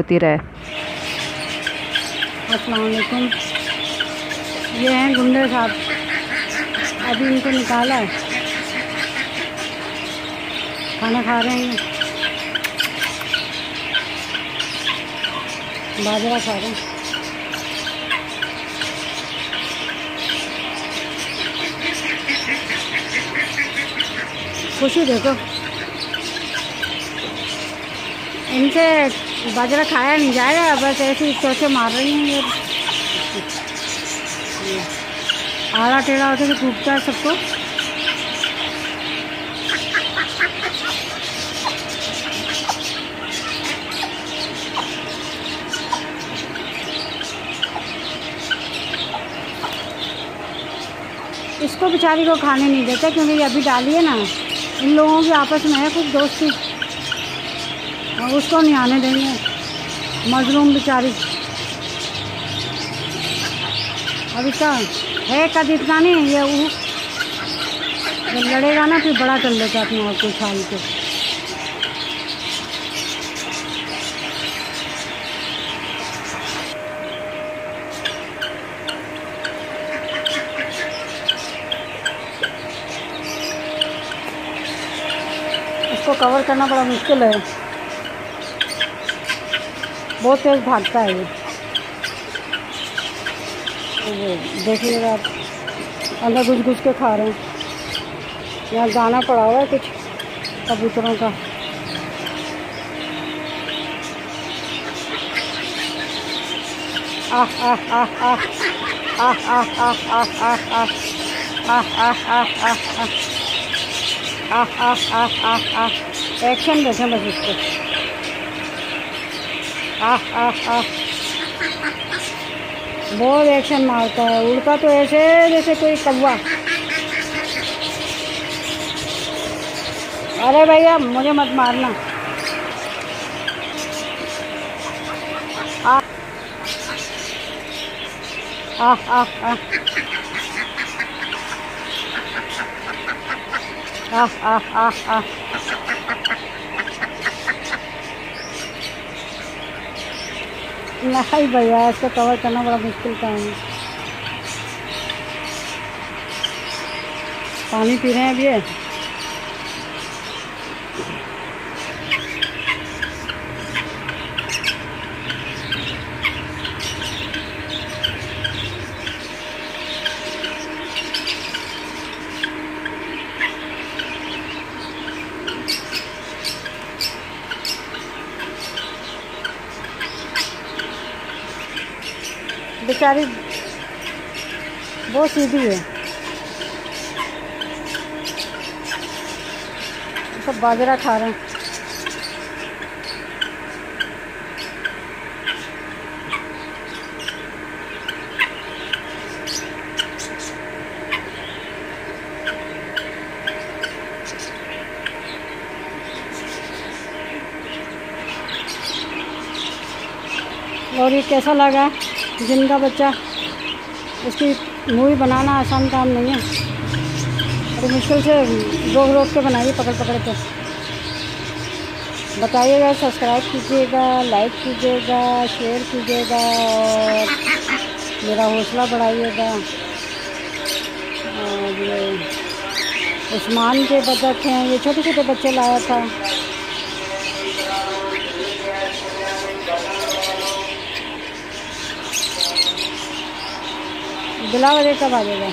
होती रहे। अस्सलाम वालेकुम। ये हैं गुंडे साहब, अभी इनको निकाला है, खाना खा रहे हैं, बाजरा खा रहे हैं। खुशी देखो, इनसे बाजरा खाया नहीं जाएगा, बस ऐसे ही चौचे मार रही हैं ये। आड़ा टेढ़ा होते तो टूटता है सबको। इसको बेचारी को खाने नहीं देते क्योंकि ये अभी डाली है ना, इन लोगों की आपस में है कुछ दोस्ती, उसको नहीं आने देंगे। मजलूम बेचारी, अब इसका है कद इतना नहीं, ये वो जब लड़ेगा ना फिर बड़ा कर लेता अपने आप को उछाल के। इसको कवर करना बड़ा मुश्किल है, बहुत तेज़ भागता है ये। देखिएगा आप, अंदर घुस घुस के खा रहे हैं। यहाँ दाना पड़ा हुआ है कुछ कबूतरों का। आह आह आह आह आह आह आह आह आह आह आह आह आह आह आह आह आह। एक्शन देखें बस इसको। आह आह आह, बहुत एक्शन मारता है, उड़ता तो ऐसे जैसे कोई कौवा। अरे भैया मुझे मत मारना। आह आह आह आह आह आह आह आह। नहीं भैया, इसको कवर करना बड़ा मुश्किल काम है। पानी पी रहे हैं अभी ये। बेचारी बहुत सीधी है, सब बाजरा खा रहे हैं। और ये कैसा लगा जिनका बच्चा, इसकी मूवी बनाना आसान काम नहीं है, और मुश्किल से रोक के बनाइए, पकड़ के। बताइएगा, सब्सक्राइब कीजिएगा, लाइक कीजिएगा, शेयर कीजिएगा और मेरा हौसला बढ़ाइएगा। और ये उस्मान के बच्चे हैं, ये छोटे छोटे बच्चे लाया था। बिलावल कब आ जाएगा?